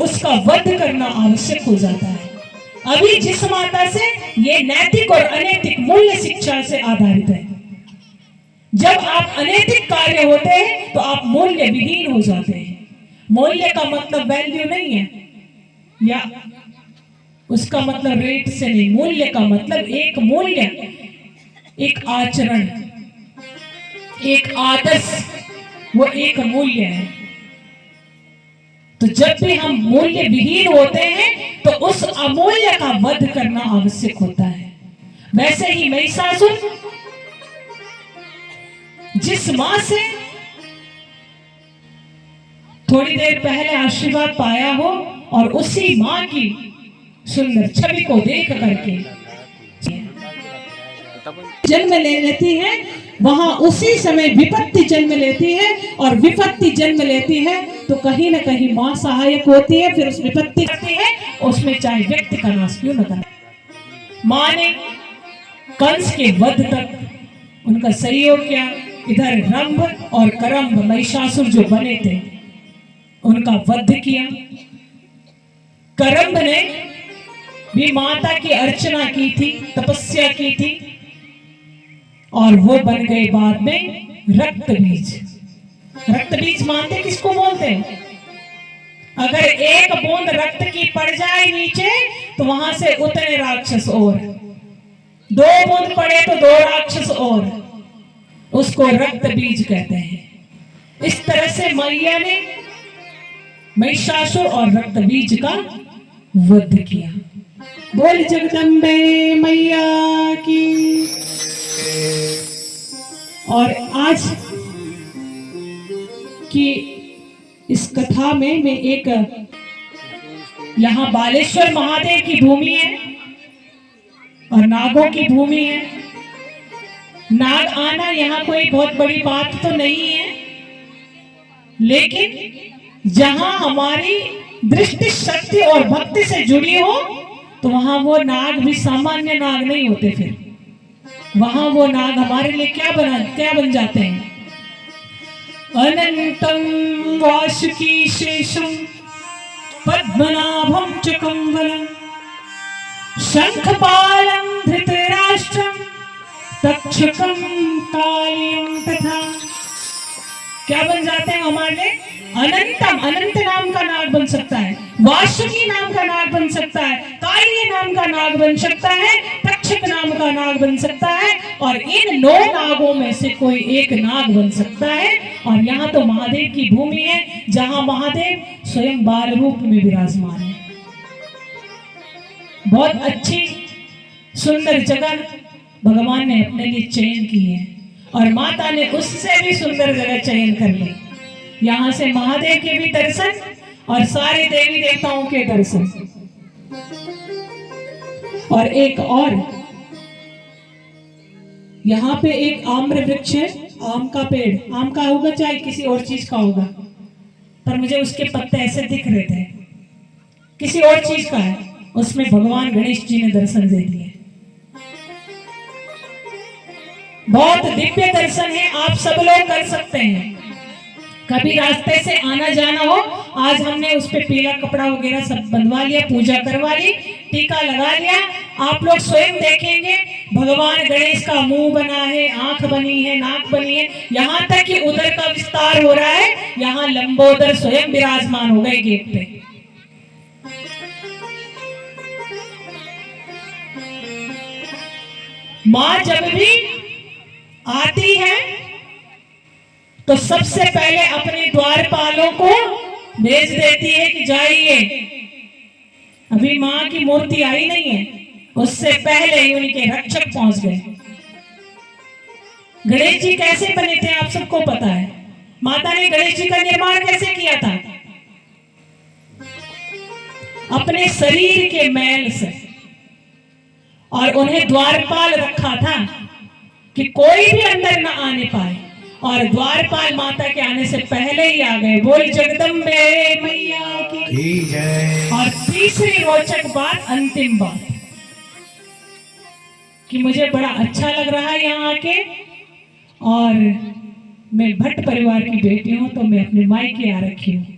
उसका वध करना आवश्यक हो जाता है। अभी जिस माता से ये नैतिक और अनैतिक मूल्य शिक्षा से आधारित है। जब आप अनैतिक कार्य होते हैं तो आप मूल्य विहीन हो जाते हैं। मूल्य का मतलब वैल्यू नहीं है, या उसका मतलब रेट से नहीं। मूल्य का मतलब एक मूल्य, एक आचरण, एक आदर्श, वो एक मूल्य है। तो जब भी हम मूल्य विहीन होते हैं तो उस अमूल्य का वध करना आवश्यक होता है। वैसे ही महिषासुर जिस मां से थोड़ी देर पहले आशीर्वाद पाया हो और उसी मां की सुंदर छवि को देख करके जन्म ले लेती है, वहां उसी समय विपत्ति जन्म लेती है। और विपत्ति जन्म लेती है तो कहीं ना कहीं मां सहायक होती है, फिर उस विपत्ति करती है, उसमें चाहे व्यक्ति का नाश क्यों न करे। मां ने कंस के वध तक उनका सहयोग किया। इधर रंभ और करम्भ महिषासुर जो बने थे उनका वध किया। करम्भ ने भी माता की अर्चना की थी, तपस्या की थी, और वो बन गए बाद में रक्त बीज। रक्त बीज मानते किसको बोलते हैं? अगर एक बूंद रक्त की पड़ जाए नीचे तो वहां से उतने राक्षस, और दो बूंद पड़े तो दो राक्षस, और उसको रक्त बीज कहते हैं। इस तरह से मैया ने महिषासुर और रक्त बीज का वध किया। बोल जगदम्बे मैया की। और आज की इस कथा में मैं एक, यहाँ बालेश्वर महादेव की भूमि है और नागों की भूमि है। नाग आना यहाँ कोई बहुत बड़ी बात तो नहीं है, लेकिन जहां हमारी दृष्टि शक्ति और भक्ति से जुड़ी हो तो वहां वो नाग भी सामान्य नाग नहीं होते। फिर वहां वो नाग हमारे लिए क्या बन जाते हैं? अनंतम वासुकी शेषम पद्मनाभम च कंवलम शंखपालम धृतराष्ट्रम तक्षकम कालियम तथा। क्या बन जाते हैं हमारे लिए? अनंतम, अनंत नाम का नाग बन सकता है, वासुकी नाम का नाग बन सकता है, कालिय नाम का नाग बन सकता है, तक्षक नाम का नाग बन सकता है, और इन 9 नागों में से कोई एक नाग बन सकता है। और यहाँ तो महादेव की भूमि है जहां महादेव स्वयं बाल रूप में विराजमान है। बहुत अच्छी सुंदर जगह भगवान ने अपने लिए चयन की है, और माता ने उससे भी सुंदर जगह चयन कर ली। यहाँ से महादेव के भी दर्शन और सारे देवी देवताओं के दर्शन। और एक और यहाँ पे एक आम्र वृक्ष है, आम का पेड़। आम का होगा चाहे किसी और चीज का होगा, पर मुझे उसके पत्ते ऐसे दिख रहे थे, किसी और चीज का है। उसमें भगवान गणेश जी ने दर्शन दे दिए। बहुत दिव्य दर्शन है, आप सब लोग कर सकते हैं। कभी रास्ते से आना जाना हो, आज हमने उस पे पीला कपड़ा वगैरह सब बंधवा लिया, पूजा करवा ली, टीका लगा लिया। आप लोग स्वयं देखेंगे भगवान गणेश का मुंह बना है, आंख बनी है, नाक बनी है, यहाँ तक कि उदर का विस्तार हो रहा है। यहाँ लंबोदर स्वयं विराजमान हो गए गेट पे। मां जब भी आती है तो सबसे पहले अपने द्वारपालों को भेज देती है कि जाइए। अभी मां की मूर्ति आई नहीं है, उससे पहले ही उनके रक्षक पहुंच गए। गणेश जी कैसे बने थे आप सबको पता है। माता ने गणेश जी का निर्माण कैसे किया था? अपने शरीर के मैल से, और उन्हें द्वारपाल रखा था कि कोई भी अंदर न आने पाए, और द्वारपाल माता के आने से पहले ही आ गए। बोल जगदम्बे मैया की जय। और तीसरी रोचक बात, अंतिम बात, कि मुझे बड़ा अच्छा लग रहा है यहाँ आके, और मैं भट्ट परिवार की बेटी हूँ तो मैं अपने मायके आ रखी हूँ।